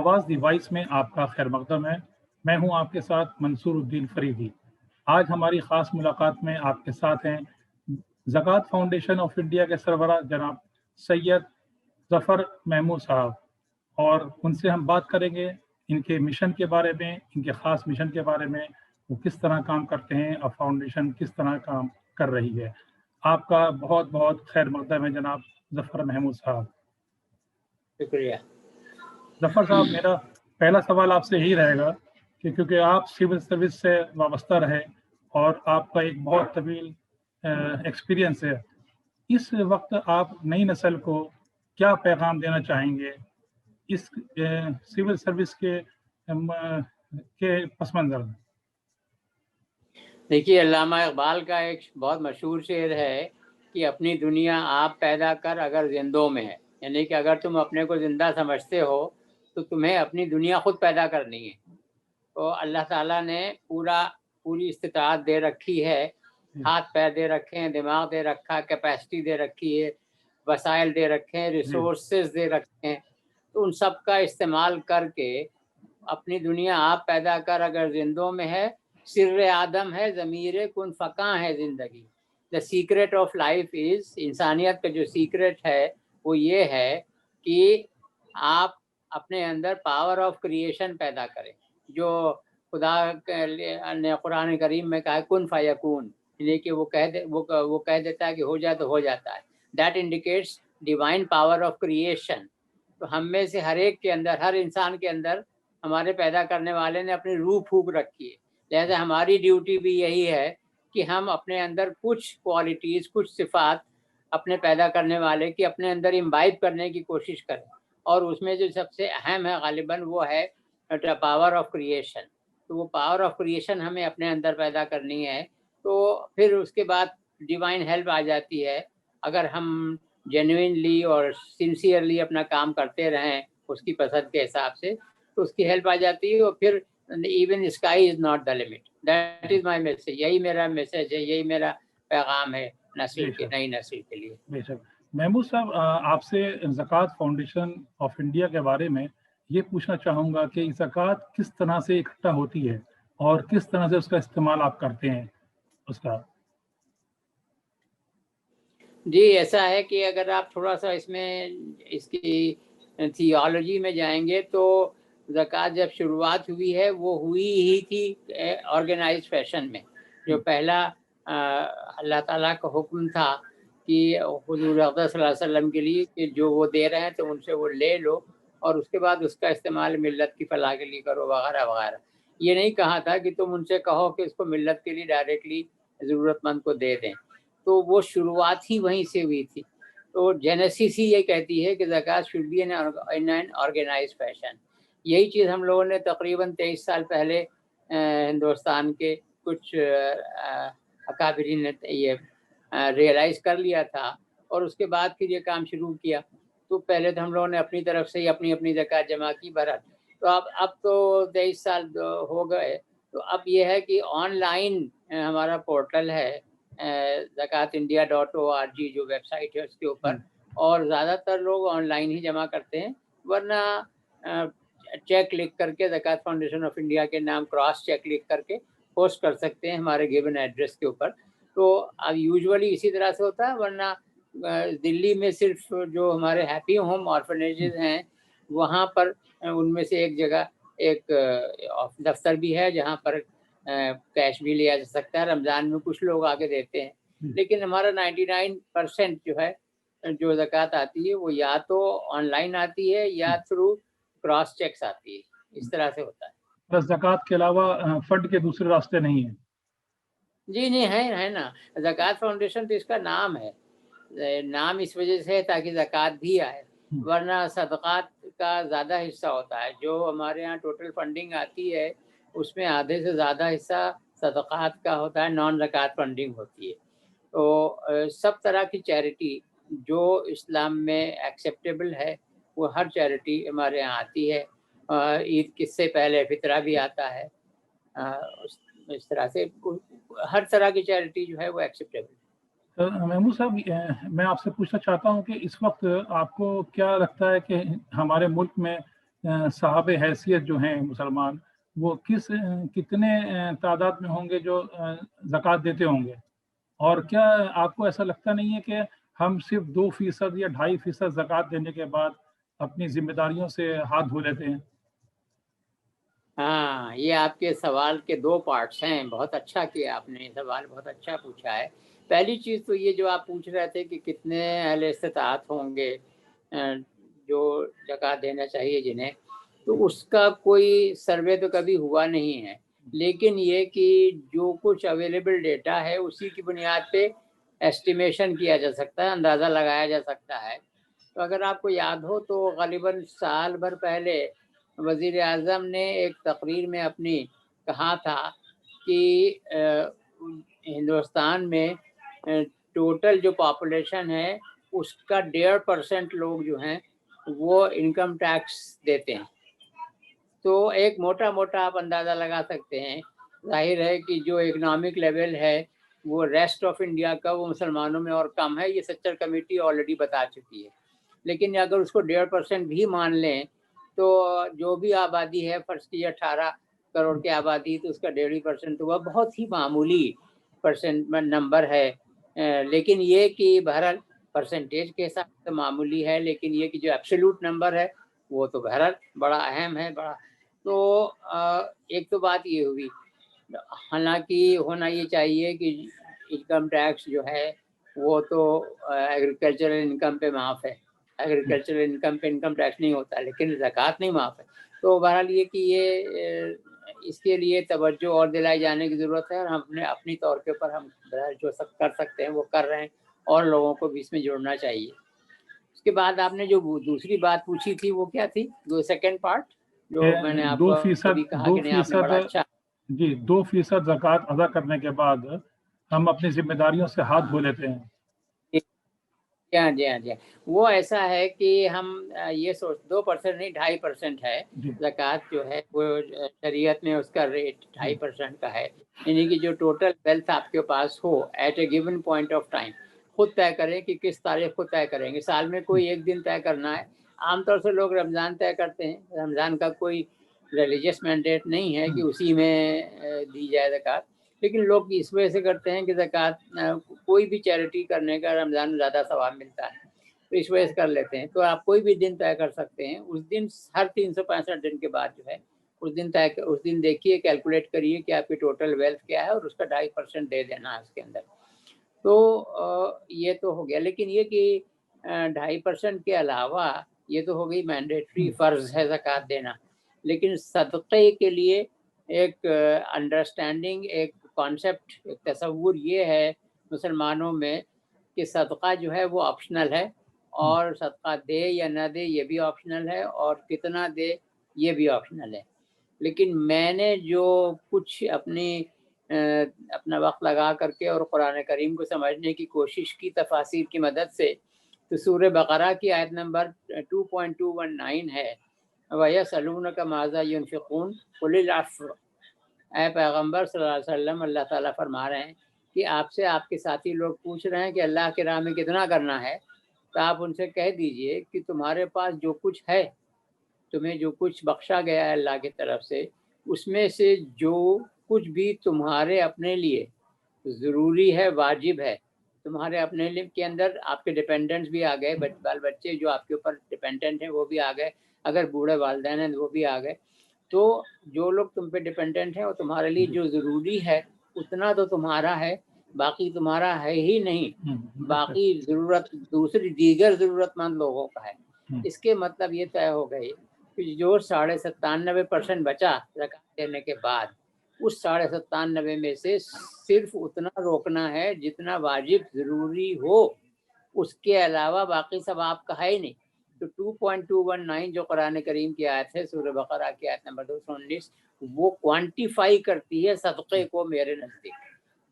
आवाज़ डिवाइस में आपका खैर मकदम है। मैं हूं आपके साथ मंसूर उद्दीन फरीदी। आज हमारी ख़ास मुलाकात में आपके साथ हैं ज़कात फाउंडेशन ऑफ इंडिया के सरबराह जनाब सैयद ज़फ़र महमूद साहब, और उनसे हम बात करेंगे इनके मिशन के बारे में, इनके ख़ास मिशन के बारे में, वो किस तरह काम करते हैं और फाउंडेशन किस तरह काम कर रही है। आपका बहुत बहुत खैर मकदम है जनाब ज़फ़र महमूद साहब। शुक्रिया। ज़फ़र साहब, मेरा पहला सवाल आपसे यही रहेगा कि क्योंकि आप सिविल सर्विस से वाबस्ता रहे और आपका एक बहुत तवील एक्सपीरियंस है, इस वक्त आप नई नस्ल को क्या पैगाम देना चाहेंगे इस सिविल सर्विस के पस मंज़र में? देखिए, अल्लामा इकबाल का एक बहुत मशहूर शेर है कि अपनी दुनिया आप पैदा कर अगर जिंदों में है, यानी कि अगर तुम अपने को ज़िंदा समझते हो तो तुम्हें अपनी दुनिया खुद पैदा करनी है। तो अल्लाह ताला ने पूरी इस्तिताअत दे रखी है, हाथ पैर दे रखे हैं, दिमाग दे रखा है, कैपेसिटी दे रखी है, वसाइल दे रखे हैं, रिसोर्सेज दे रखे हैं। तो उन सब का इस्तेमाल करके अपनी दुनिया आप पैदा कर अगर जिंदों में है, सिर्र आदम है, ज़मीर कुन फ़का है ज़िंदगी। The secret of life is, इंसानियत का जो सीक्रेट है वो ये है कि आप अपने अंदर पावर ऑफ क्रिएशन पैदा करें। जो खुदा ने कुरान करीम में कहा है कुन फ़यकून, यानी कि वो कह देता है कि हो जाए तो हो जाता है। That indicates divine power of creation. तो हम में से हर एक के अंदर, हर इंसान के अंदर हमारे पैदा करने वाले ने अपनी रूह फूंक रखी है। लिहाजा हमारी ड्यूटी भी यही है कि हम अपने अंदर कुछ क्वालिटीज़, कुछ सिफ़ात अपने पैदा करने वाले की अपने अंदर इम्बाइब करने की कोशिश करें। और उसमें जो सबसे अहम है गालिबन वो है पावर ऑफ क्रिएशन। तो वो पावर ऑफ क्रिएशन हमें अपने अंदर पैदा करनी है। तो फिर उसके बाद डिवाइन हेल्प आ जाती है। अगर हम जेन्युइनली और सिंसियरली अपना काम करते रहें उसकी पसंद के हिसाब से, तो उसकी हेल्प आ जाती है। और फिर even sky is not the limit. That is my message. यही मेरा मैसेज है, यही मेरा पैगाम है नई नस्ल के लिए। बेशक। महमूद साहब, आपसे ज़कात फाउंडेशन ऑफ इंडिया के बारे में ये पूछना चाहूँगा कि ज़कात किस तरह से इकट्ठा होती है और किस तरह से उसका इस्तेमाल आप करते हैं उसका? जी, ऐसा है कि अगर आप थोड़ा-सा इसकी थियोलॉजी में जाएँगे तो ज़कात जब शुरुआत हुई है वो हुई ही थी ऑर्गेनाइज़्ड फैशन में। जो पहला अल्लाह ताला का हुक्म था कि हुज़ूर अक़दस सल्लल्लाहु अलैहि वसल्लम के लिए कि जो वो दे रहे हैं तो उनसे वो ले लो और उसके बाद उसका इस्तेमाल मिल्लत की फलाह के लिए करो वगैरह-वगैरह। ये नहीं कहा था कि तुम उनसे कहो कि इसको मिल्लत के लिए डायरेक्टली ज़रूरतमंद को दे दें। तो वो शुरुआत ही वहीं से हुई थी। तो जेनेसिस ही ये कहती है कि ज़कात should be in an organised fashion. यही चीज़ हम लोगों ने तकरीबन 23 साल पहले हिंदुस्तान के कुछ अकाबिरीन ने ये रियलाइज़ कर लिया था और उसके बाद फिर ये काम शुरू किया। तो पहले तो हम लोगों ने अपनी तरफ से ही अपनी ज़कात जमा की बहरहाल। तो अब तो 23 साल हो गए। तो अब ये है कि ऑनलाइन हमारा पोर्टल है zakat.india.org जो वेबसाइट है उसके ऊपर, और ज़्यादातर लोग ऑनलाइन ही जमा करते हैं। वरना चेक लिख करके ज़कात फाउंडेशन ऑफ इंडिया के नाम क्रॉस चेक लिख करके पोस्ट कर सकते हैं हमारे गिवन एड्रेस के ऊपर। तो अब यूजुअली इसी तरह से होता है। वरना दिल्ली में सिर्फ जो हमारे हैप्पी होम ऑर्फनेजेस हैं वहाँ पर उनमें से एक जगह एक दफ्तर भी है जहाँ पर कैश भी लिया जा सकता है। रमज़ान में कुछ लोग आके देते हैं, लेकिन हमारा 99% जो है जो ज़कात आती है वो या तो ऑनलाइन आती है या थ्रू क्रॉस चेक्स आती है। इस तरह से होता है। बस ज़कात के अलावा फंड के दूसरे रास्ते नहीं हैं? जी नहीं, है ना। ज़कात फाउंडेशन तो इसका नाम है। नाम इस वजह से है ताकि ज़कात भी आए, वरना सदक़ात का ज़्यादा हिस्सा होता है। जो हमारे यहाँ टोटल फंडिंग आती है उसमें आधे से ज़्यादा हिस्सा सदक़ात का होता है, नॉन ज़कात फंडिंग होती है। तो सब तरह की चैरिटी जो इस्लाम में एक्सेप्टेबल है वो हर चैरिटी हमारे यहाँ आती है। ईद किससे पहले फ़ितरा भी आता है। इस तरह से हर तरह की चैरिटी जो है वो एक्सेप्टेबल। महमूद साहब, मैं आपसे पूछना चाहता हूँ कि इस वक्त आपको क्या लगता है कि हमारे मुल्क में साहब हैसियत जो हैं मुसलमान, वो कितने तादाद में होंगे जो ज़कात देते होंगे? और क्या आपको ऐसा लगता नहीं है कि हम सिर्फ 2% या 2.5% ज़कात देने के बाद अपनी ज़िम्मेदारियों से हाथ धो लेते हैं? हाँ, ये आपके सवाल के 2 पार्ट्स हैं। बहुत अच्छा किया आपने, सवाल बहुत अच्छा पूछा है। पहली चीज़ तो ये जो आप पूछ रहे थे कि कितने अहले इस्तिताअत होंगे जो ज़कात देना चाहिए जिन्हें, तो उसका कोई सर्वे तो कभी हुआ नहीं है। लेकिन ये कि जो कुछ अवेलेबल डेटा है उसी की बुनियाद पे एस्टिमेशन किया जा सकता है, अंदाज़ा लगाया जा सकता है। तो अगर आपको याद हो तो ग़ालिबन साल भर पहले वज़ीर आज़म ने एक तकरीर में अपनी कहा था कि हिंदुस्तान में टोटल जो पॉपुलेशन है उसका 1.5% लोग जो हैं वो इनकम टैक्स देते हैं। तो एक मोटा-मोटा आप अंदाज़ा लगा सकते हैं। ज़ाहिर है कि जो इकोनॉमिक लेवल है वो रेस्ट ऑफ इंडिया का वो मुसलमानों में और कम है, ये सच्चर कमेटी ऑलरेडी बता चुकी है। लेकिन अगर उसको 1.5% भी मान लें तो जो भी आबादी है, फ़र्ज़ कीजिए 18 करोड़ की आबादी, तो उसका 1.5% तो वह बहुत ही मामूली परसेंट में नंबर है। लेकिन ये कि बहरहाल परसेंटेज के हिसाब से मामूली है, लेकिन ये कि जो एब्सोल्यूट नंबर है वो तो बहरहाल बड़ा अहम है, बड़ा। तो एक तो बात ये हुई। हालाँकि होना ये चाहिए कि इनकम टैक्स जो है वो तो एग्रीकल्चरल इनकम पे माफ़ है। एग्रीकल्चरल इनकम पे इनकम टैक्स नहीं होता, लेकिन ज़कात नहीं माफ़ है। तो बहरहाल ये कि इसके लिए तवज्जो और दिलाई जाने की ज़रूरत है, और हम अपने अपनी तौर के ऊपर हम बहरहाल जो सब कर सकते हैं वो कर रहे हैं, और लोगों को भी इसमें जुड़ना चाहिए। उसके बाद आपने जो वो दूसरी बात पूछी थी वो क्या थी? वो सेकंड पार्ट जो मैंने आपको 2% अभी कहा कि नहीं, आपने 2% बड़ा अच्छा। जी, 2% ज़कात अदा करने के बाद हम अपनी ज़िम्मेदारियों से हाथ धो लेते हैं। जी हाँ, जी हाँ, जी हाँ। वो ऐसा है कि हम ये सोच 2% नहीं 2.5% है। जी, ज़कात जो है वो शरीयत में उसका रेट जी, 2.5% का है। यानी कि जो टोटल वेल्थ आपके पास हो at a given point of time, खुद तय करें कि किस तारीख को तय करेंगे। साल में कोई एक दिन तय करना है। आमतौर से लोग रमज़ान तय करते हैं। रमज़ान का कोई रिलीजियस मैंडेट नहीं है कि उसी में दी जाए ज़कात। लेकिन लोग इस वजह से करते हैं कि ज़कात कोई भी चैरिटी करने का रमज़ान में ज़्यादा सवाब मिलता है, तो इस वजह से कर लेते हैं। तो आप कोई भी दिन तय कर सकते हैं। उस दिन हर 365 दिन के बाद जो है उस दिन देखिए, कैलकुलेट करिए कि आपकी टोटल वेल्थ क्या है, और उसका 2.5% दे देना है उसके अंदर। तो ये तो हो गया। लेकिन ये कि 2.5% के अलावा ये तो हो गई मैंडेटरी फ़र्ज़ है ज़कात देना। लेकिन सदक़े के लिए एक अंडरस्टैंडिंग, एक कॉन्सेप्ट, एक तसव्वुर ये है मुसलमानों में कि सदक़ा जो है वो ऑप्शनल है, और सदक़ा दे या ना दे ये भी ऑप्शनल है, और कितना दे ये भी ऑप्शनल है। लेकिन मैंने जो कुछ अपना वक़्त लगा करके और कुरान करीम को समझने की कोशिश की तफ़ासीर की मदद से, तो सूरह बक़रा की आयत नंबर 2.219 है, वयसअलूनक माज़ा युनफ़िक़ून क़ुलिल अफ़्व। ऐ पैगम्बर सल्लल्लाहु अलैहि वसल्लम, अल्लाह ताला फरमा रहे हैं कि आपसे आपके साथी लोग पूछ रहे हैं कि अल्लाह की राह में कितना करना है, तो आप उनसे कह दीजिए कि तुम्हारे पास जो कुछ है, तुम्हें जो कुछ बख्शा गया है अल्लाह की तरफ से, उसमें से जो कुछ भी तुम्हारे अपने लिए ज़रूरी है, वाजिब है, तुम्हारे अपने लिए के अंदर आपके डिपेंडेंट्स भी आ गए, बाल बच्चे जो आपके ऊपर डिपेंडेंट हैं वो भी आ गए, अगर बूढ़े वालिदैन हैं वो भी आ गए। तो जो लोग तुम पे डिपेंडेंट हैं, वो तुम्हारे लिए जो ज़रूरी है उतना तो तुम्हारा है, बाकी तुम्हारा है ही नहीं। बाकी ज़रूरत दूसरी दीगर ज़रूरतमंद लोगों का है। इसके मतलब ये तय हो गई कि जो 97.5% बचा ज़कात देने के बाद, उस 97.5 में से सिर्फ़ उतना रोकना है जितना वाजिब ज़रूरी हो, उसके अलावा बाकी सब आपका है ही नहीं। तो 2.219 जो कुरान करीम की आयत है, सूरह बक़रा की आयत नंबर 219, वो क्वांटिफ़ाई करती है सदक़े को मेरे नज़दीक।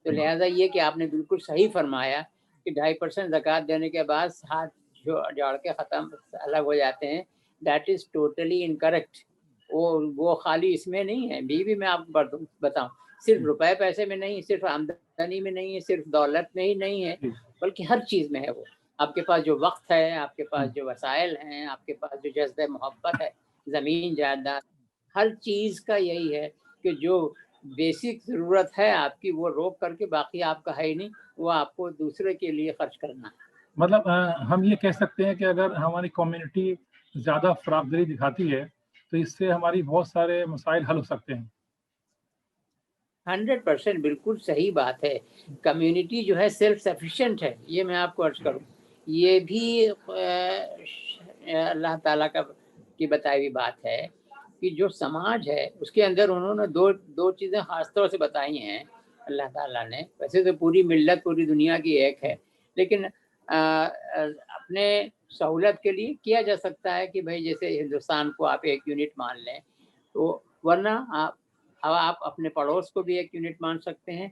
तो लिहाज़ा ये कि आपने बिल्कुल सही फ़रमाया कि 2.5% ज़कात देने के बाद हाथ जोड़ के ख़त्म अलग हो जाते हैं। That is totally incorrect. वो खाली इसमें नहीं है, भी मैं आपको बताऊँ, सिर्फ़ रुपए पैसे में नहीं, सिर्फ़ आमदनी में नहीं है, सिर्फ़ दौलत में ही नहीं है, बल्कि हर चीज़ में है वो। आपके पास जो वक़्त है, आपके पास जो वसाइल हैं, आपके पास जो जज़्बे मोहब्बत है, زمین جائیداد، ہر چیز کا یہی ہے کہ جو بیسک ضرورت ہے آپ کی وہ روک کر کے، باقی آپ کا ہے ہی نہیں، وہ آپ کو دوسرے کے لیے خرچ کرنا ہے۔ مطلب ہم یہ کہہ سکتے ہیں کہ اگر ہماری کمیونٹی زیادہ فراخدلی دکھاتی ہے تو اس سے ہماری بہت سارے مسائل حل ہو سکتے ہیں۔ 100% بالکل صحیح بات ہے۔ کمیونٹی جو ہے سیلف سفیشینٹ ہے، یہ میں آپ کو عرض کروں، یہ بھی اللہ تعالیٰ کی بتائی ہوئی بات ہے کہ جو سماج ہے اس کے اندر انہوں نے دو چیزیں خاص طور سے بتائی ہیں اللہ تعالیٰ نے۔ ویسے تو پوری ملت پوری دنیا کی ایک ہے، لیکن اپنے سہولت کے لیے کیا جا سکتا ہے کہ بھائی جیسے ہندوستان کو آپ ایک یونٹ مان لیں، تو ورنہ آپ اپنے پڑوس کو بھی ایک یونٹ مان سکتے ہیں،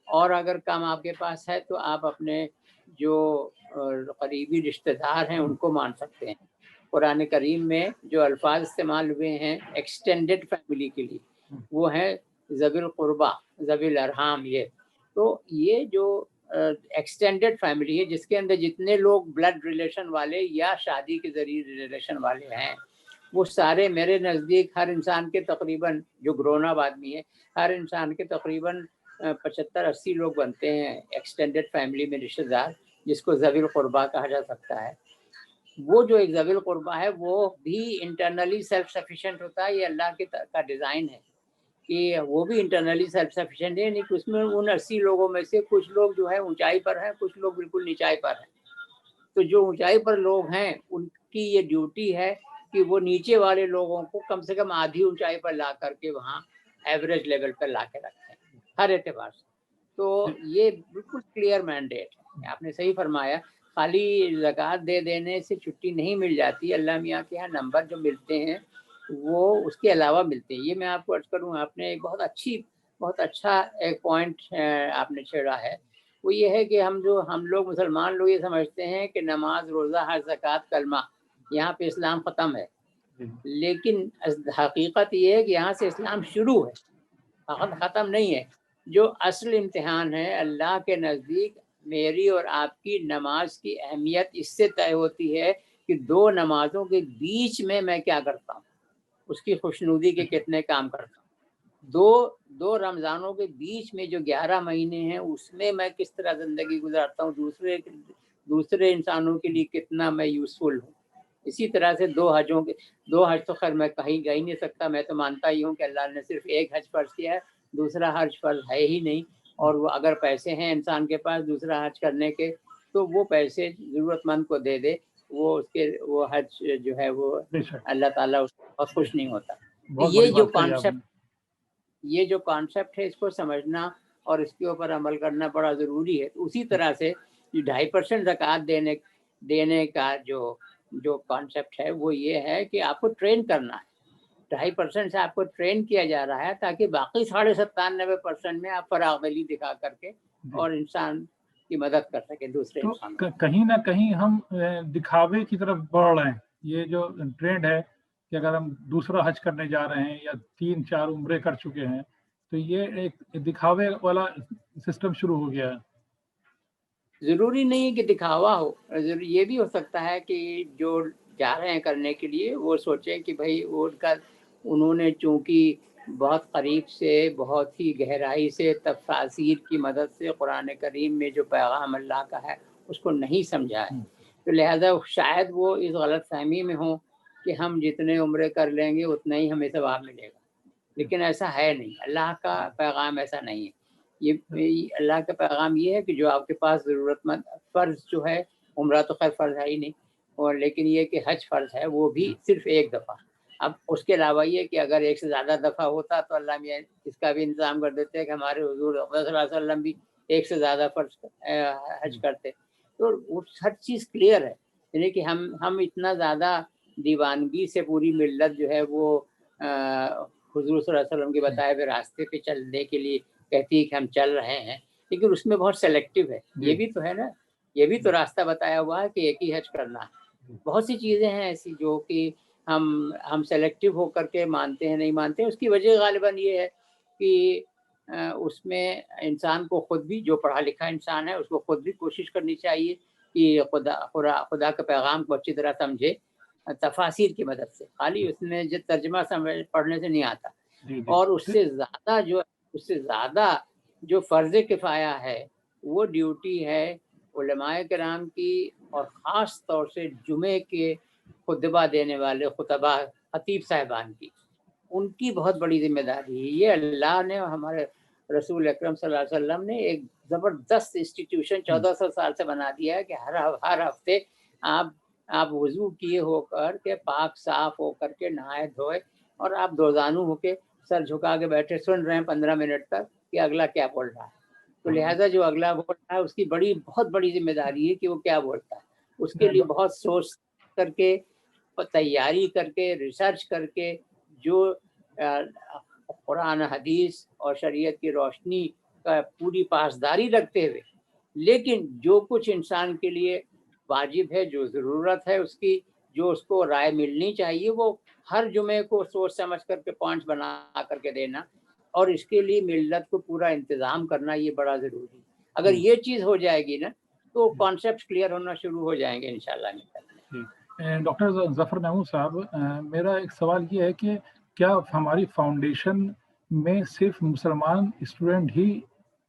اور اگر کام آپ کے پاس ہے تو آپ اپنے جو قریبی رشتہ دار ہیں ان کو مان سکتے ہیں۔ قرآن کریم میں جو الفاظ استعمال ہوئے ہیں ایکسٹینڈڈ فیملی کے لیے، وہ ہے ذوی القربہ، ذوی الارحام۔ یہ جو ایکسٹینڈڈ فیملی ہے جس کے اندر جتنے لوگ بلڈ ریلیشن والے یا شادی کے ذریعے ریلیشن والے ہیں، وہ سارے میرے نزدیک ہر انسان کے تقریباً، جو گرون اپ آدمی ہے، ہر انسان کے تقریباً 75-80 لوگ بنتے ہیں ایکسٹینڈڈ فیملی میں رشتہ دار، جس کو ذوی القربہ کہا جا سکتا ہے۔ وہ جو ایک ذوی القربہ ہے وہ بھی انٹرنلی سیلف سفیشینٹ ہوتا ہے۔ یہ اللہ کا ڈیزائن ہے کہ وہ بھی انٹرنلی سیلف سفیشینٹ ہے، یعنی کہ اس میں ان 80 لوگوں میں سے کچھ لوگ جو ہے اونچائی پر ہیں، کچھ لوگ بالکل نیچائی پر ہیں۔ تو جو اونچائی پر لوگ ہیں ان کی یہ ڈیوٹی ہے کہ وہ نیچے والے لوگوں کو کم سے کم آدھی اونچائی پر لا کر کے وہاں ایوریج لیول پر لا کے رکھیں ہر اعتبار سے۔ تو یہ بالکل کلیئر مینڈیٹ ہے، آپ نے صحیح فرمایا۔ خالی زکوٰۃ دے دینے سے چھٹی نہیں مل جاتی، اللہ میاں کے یہاں نمبر جو ملتے ہیں وہ اس کے علاوہ ملتے ہیں۔ یہ میں آپ کو عرض کروں، آپ نے ایک بہت اچھا ایک پوائنٹ آپ نے چھیڑا ہے، وہ یہ ہے کہ ہم لوگ مسلمان لوگ یہ سمجھتے ہیں کہ نماز، روزہ، حج، زکوٰۃ، کلمہ، یہاں پہ اسلام ختم ہے، لیکن حقیقت یہ ہے کہ یہاں سے اسلام شروع ہے، ختم نہیں ہے۔ جو اصل امتحان ہے اللہ کے نزدیک، میری اور آپ کی نماز کی اہمیت اس سے طے ہوتی ہے کہ دو نمازوں کے بیچ میں کیا کرتا ہوں، اس کی خوشنودی کے کتنے کام کرتا ہوں۔ دو رمضانوں کے بیچ میں جو 11 مہینے ہیں اس میں کس طرح زندگی گزارتا ہوں، دوسرے انسانوں کے لیے کتنا میں یوزفل ہوں۔ اسی طرح سے دو حج تو خیر میں کہیں جا ہی نہیں سکتا، میں تو مانتا ہی ہوں کہ اللہ نے صرف ایک حج فرض کیا ہے، دوسرا حج فرض ہے ہی نہیں۔ اور وہ اگر پیسے ہیں انسان کے پاس دوسرا حج کرنے کے، تو وہ پیسے ضرورت مند کو دے دے، وہ حج جو ہے وہ اللہ تعالیٰ اس کو بہت خوش نہیں ہوتا۔ یہ جو کانسیپٹ ہے اس کو سمجھنا اور اس کے اوپر عمل کرنا بڑا ضروری ہے۔ اسی طرح سے 2.5% زکوٰۃ دینے کا جو کانسیپٹ ہے وہ یہ ہے کہ آپ کو ٹرین کرنا ہے۔ 2.5% سے آپ کو ٹرین کیا جا رہا ہے تاکہ باقی 97.5% میں آپ فراغلی دکھا کر کے اور انسان کی مدد کر سکے دوسرے انسان۔ کہیں نہ کہیں ہم دکھاوے کی طرف بڑھ رہے ہیں۔ یہ جو ٹرینڈ ہے کہ اگر ہم دوسرا حج کرنے جا رہے ہیں یا 3-4 عمرے کر چکے ہیں تو یہ ایک دکھاوے والا سسٹم شروع ہو گیا ہے۔ ضروری نہیں کہ دکھاوا ہو، یہ بھی ہو سکتا ہے کہ جو جا رہے ہیں کرنے کے لیے وہ سوچیں کہ بھائی انہوں نے چونکہ بہت قریب سے، بہت ہی گہرائی سے، تفاسیر کی مدد سے قرآن کریم میں جو پیغام اللہ کا ہے اس کو نہیں سمجھا ہے، تو لہذا شاید وہ اس غلط فہمی میں ہوں کہ ہم جتنے عمرے کر لیں گے اتنا ہی ہمیں ثواب ملے گا، لیکن ایسا ہے نہیں۔ اللہ کا پیغام ایسا نہیں ہے۔ یہ اللہ کا پیغام یہ ہے کہ جو آپ کے پاس ضرورت مند، فرض جو ہے عمرہ تو خیر فرض ہے ہی نہیں، اور لیکن یہ کہ حج فرض ہے وہ بھی صرف ایک دفعہ۔ اب اس کے علاوہ یہ کہ اگر ایک سے زیادہ دفعہ ہوتا تو اللہ میاں اس کا بھی انتظام کر دیتے کہ ہمارے حضور صلی اللہ علیہ وسلم بھی ایک سے زیادہ فرض حج کرتے، تو وہ ہر چیز کلیئر ہے۔ یعنی کہ ہم اتنا زیادہ دیوانگی سے پوری ملت جو ہے وہ حضور صلی اللہ علیہ وسلم کے بتائے ہوئے راستے پہ چلنے کے لیے کہتی ہے کہ ہم چل رہے ہیں، لیکن اس میں بہت سلیکٹیو ہے۔ یہ بھی تو ہے نا، یہ بھی تو راستہ بتایا ہوا ہے کہ ایک ہی حج کرنا ہے۔ بہت سی چیزیں ہیں ایسی جو کہ ہم سلیکٹیو ہو کر کے مانتے ہیں، نہیں مانتے ہیں۔ اس کی وجہ غالباً یہ ہے کہ اس میں انسان کو خود بھی، جو پڑھا لکھا انسان ہے اس کو خود بھی کوشش کرنی چاہیے کہ خدا کا پیغام کو اچھی طرح سمجھے، तफासिर की मदद से, खाली उसमें जो तर्जमा समझ पढ़ने से नहीं आता। जी, जी। और उससे ज़्यादा जो फ़र्ज़ किफ़ाया है वो ड्यूटी है उलमाए किराम की, और ख़ास तौर से जुमे के खुतबा देने वाले खुतबा खतीब साहिबान की। उनकी बहुत बड़ी ज़िम्मेदारी है। ये अल्लाह ने, हमारे रसूल अकरम सल्लल्लाहु अलैहि वसल्लम ने एक ज़बरदस्त इंस्टीट्यूशन 1400 साल से बना दिया है कि हर हफ्ते आप वज़ू किए होकर के, पाक साफ होकर के, नहाए धोए, और आप दोजानू होके सर झुका के बैठे सुन रहे हैं 15 मिनट तक कि अगला क्या बोल रहा है। तो लिहाजा जो अगला बोल रहा है उसकी बहुत बड़ी जिम्मेदारी है कि वो क्या बोलता है। उसके लिए बहुत सोच करके, तैयारी करके, रिसर्च करके, जो कुरान हदीस और शरीयत की रोशनी का पूरी पासदारी रखते हुए, लेकिन जो कुछ इंसान के लिए वाजिब है, जो ज़रूरत है उसकी, जो उसको राय मिलनी चाहिए, वो हर जुमे को सोच समझ करके पॉइंट्स बना करके देना, और इसके लिए मिल्लत को पूरा इंतज़ाम करना, ये बड़ा ज़रूरी है। अगर ये चीज़ हो जाएगी ना तो कॉन्सेप्ट क्लियर होना शुरू हो जाएंगे इंशाल्लाह। डॉक्टर ज़फ़र महमूद साहब, मेरा एक सवाल ये है कि क्या हमारी फाउंडेशन में सिर्फ मुसलमान स्टूडेंट ही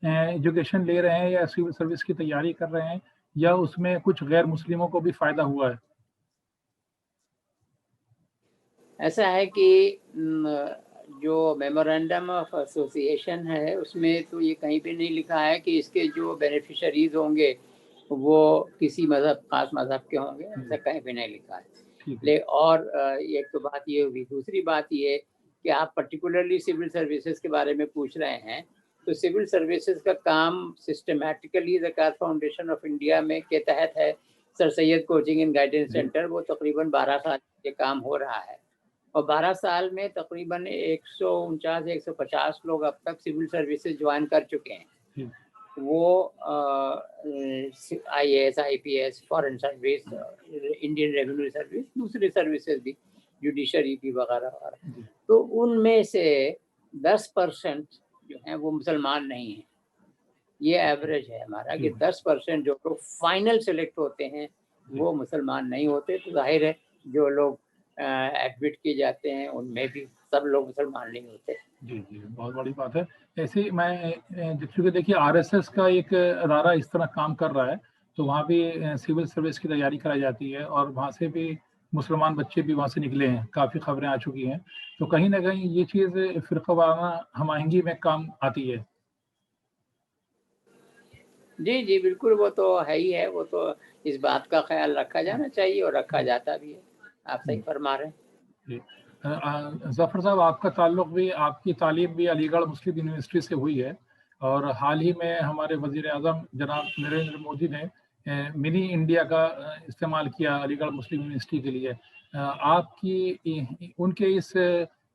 एजुकेशन ले रहे हैं या सिविल सर्विस की तैयारी कर रहे हैं, या उसमें कुछ गैर मुस्लिमों को भी फ़ायदा हुआ है? ऐसा है कि जो मेमोरेंडम ऑफ एसोसिएशन है उसमें तो ये कहीं पे नहीं लिखा है कि इसके जो बेनिफिशरीज होंगे वो किसी मज़हब, खास मज़हब के होंगे, ऐसा कहीं पे नहीं लिखा है। और एक तो बात ये हुई। दूसरी बात ये कि आप पर्टिकुलरली सिविल सर्विसेज के बारे में पूछ रहे हैं, तो सिविल सर्विसेज का काम सिस्टमेटिकली ज़कात फाउंडेशन ऑफ इंडिया में के तहत है, sir Syed coaching and guidance centre. वो तकरीबन 12 साल ये काम हो रहा है, और 12 साल में तकरीबन 149-150 लोग अब तक सिविल सर्विसेज ज्वाइन कर चुके हैं। वो IAS, IPS, foreign service, Indian revenue service, दूसरी सर्विसेज भी, जुडिशरी भी वगैरह वगैरह। तो उनमें से 10% जो हैं वो मुसलमान नहीं हैं। ये एवरेज है हमारा कि 10% जो लोग फाइनल सेलेक्ट होते हैं वो मुसलमान नहीं होते। तो जाहिर है जो लोग एडमिट किए जाते हैं उनमें भी सब लोग मुसलमान नहीं होते। जी, जी, बहुत बड़ी बात है। ऐसे ही मैं चूँकि देखिए आरएसएस का एक अदारा इस तरह काम कर रहा है, तो वहाँ भी सिविल सर्विस की तैयारी कराई जाती है, और वहाँ से भी मुसलमान बच्चे भी वहाँ से निकले हैं, काफ़ी खबरें आ चुकी हैं। तो कहीं न कहीं ये चीज़ फ़िरक़ावाराना हम-आहंगी में काम आती है। जी, जी, बिल्कुल, वो तो है ही है। वो तो इस बात का ख़्याल रखा जाना चाहिए और रखा जाता भी है। आप सही फरमा रहे हैं। जी। ज़फ़र साहब, आपका ताल्लुक़ भी, आपकी तालीम भी अलीगढ़ मुस्लिम यूनिवर्सिटी से हुई है, और हाल ही में हमारे वज़ीर-ए-आज़म जनाब नरेंद्र मोदी ने मिनी इंडिया का इस्तेमाल किया अलीगढ़ मुस्लिम यूनिवर्सिटी के लिए। आपकी उनके इस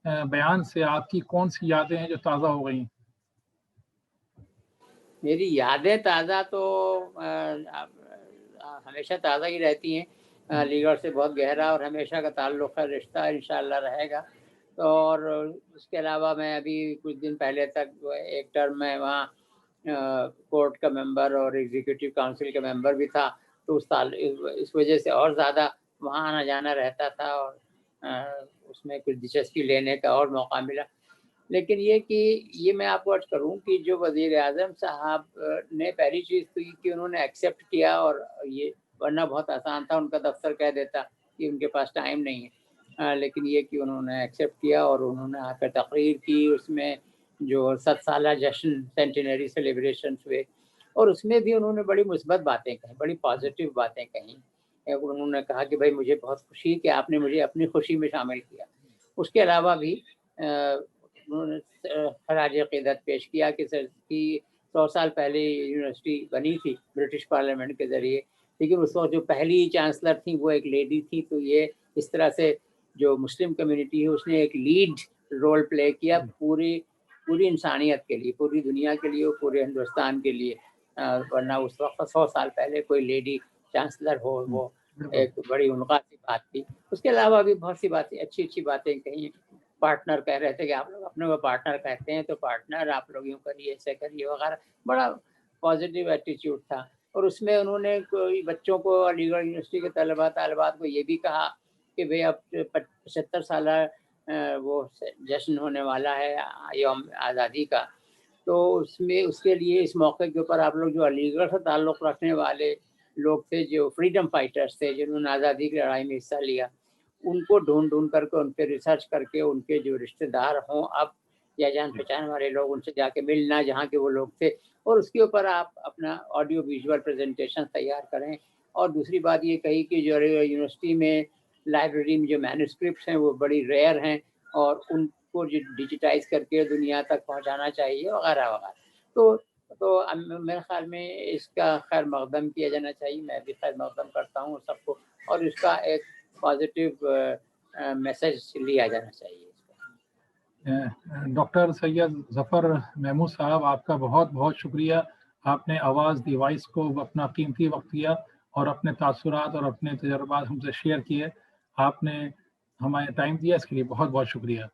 बयान से आपकी कौन-सी यादें हैं जो ताज़ा हो गई? मेरी यादें ताज़ा तो हमेशा ताज़ा ही रहती हैं। अलीगढ़ से बहुत गहरा और हमेशा का ताल्लुक़ है, रिश्ता इंशाअल्लाह रहेगा। तो और उसके अलावा मैं अभी कुछ दिन पहले तक जो है एक टर्म में वहाँ कोर्ट का मेंबर और एग्जीक्यूटिव काउंसिल का मेंबर भी था। तो इस वजह से और ज़्यादा वहाँ आना-जाना रहता था, और उसमें कुछ दिलचस्पी लेने का और मौका मिला। लेकिन ये कि ये मैं आपको अर्ज़ करूँ कि जो वज़ीर-ए-आज़म साहब ने पहली चीज़ तो ये कि उन्होंने एक्सेप्ट किया, और ये वरना बहुत आसान था, उनका दफ़्तर कह देता कि उनके पास टाइम नहीं है। लेकिन ये कि उन्होंने एक्सेप्ट किया और उन्होंने आकर तक़रीर की, उसमें जो 7 साला जश्न सेंटिनरी सेलिब्रेशंस हुए, और उसमें भी उन्होंने बड़ी मुस्बत बातें कहीं, बड़ी पॉज़िटिव बातें कहीं। उन्होंने कहा कि भाई मुझे बहुत खुशी कि आपने मुझे अपनी खुशी में शामिल किया। उसके अलावा भी उन्होंने खराज अक़ीदत पेश किया कि सर कि 100 साल पहले यूनिवर्सिटी बनी थी ब्रिटिश पार्लियामेंट के ज़रिए, लेकिन उस वक़्त जो पहली चांसलर थी वो एक लेडी थी। तो ये इस तरह से जो मुस्लिम कम्युनिटी है उसने एक लीड रोल प्ले किया पूरी इंसानियत के लिए, पूरी दुनिया के लिए और पूरे हिंदुस्तान के लिए। वरना उस वक़्त 100 साल पहले कोई लेडी चांसलर हो, वो एक बड़ी उनका सी बात थी। उसके अलावा भी बहुत सी बातें, अच्छी-अच्छी बातें कही। पार्टनर कह रहे थे कि आप लोग अपने को पार्टनर कहते हैं, तो पार्टनर आप लोग यूँ करिए, ऐसे करिए वगैरह। बड़ा पॉजिटिव एटीट्यूड था। और उसमें उन्होंने कोई बच्चों को, अलीगढ़ यूनिवर्सिटी के तलबा-तालिबात को ये भी कहा کہ بھئی اب 75 سالہ وہ جشن ہونے والا ہے یوم آزادی کا، تو اس میں اس کے لیے اس موقع کے اوپر آپ لوگ جو علی گڑھ سے تعلق رکھنے والے لوگ تھے، جو فریڈم فائٹرز تھے، جنہوں نے آزادی کی لڑائی میں حصہ لیا، ان کو ڈھونڈ کر کے، ان پہ ریسرچ کر کے، ان کے جو رشتہ دار ہوں اب یا جان پہچان والے لوگ، ان سے جا کے ملنا جہاں کے وہ لوگ تھے، اور اس کے اوپر آپ اپنا آڈیو ویژول پریزنٹیشن تیار کریں. اور دوسری بات یہ کہی کہ جو یونیورسٹی میں لائبریری میں جو مینوسکرپٹس ہیں وہ بڑی ریئر ہیں، اور ان کو ڈیجیٹائز کر کے دنیا تک پہنچانا چاہیے وغیرہ وغیرہ. تو میرے خیال میں اس کا خیر مقدم کیا جانا چاہیے. میں بھی خیر مقدم کرتا ہوں سب کو، اور اس کا ایک پازیٹیو میسج لیا جانا چاہیے. ڈاکٹر سید ظفر محمود صاحب، آپ کا بہت بہت شکریہ. آپ نے آواز دی وائس کو اپنا قیمتی وقت دیا اور اپنے تاثرات اور اپنے تجربات ہم سے شیئر کیے. آپ نے ہمیں ٹائم دیا، اس کے لیے بہت بہت شکریہ.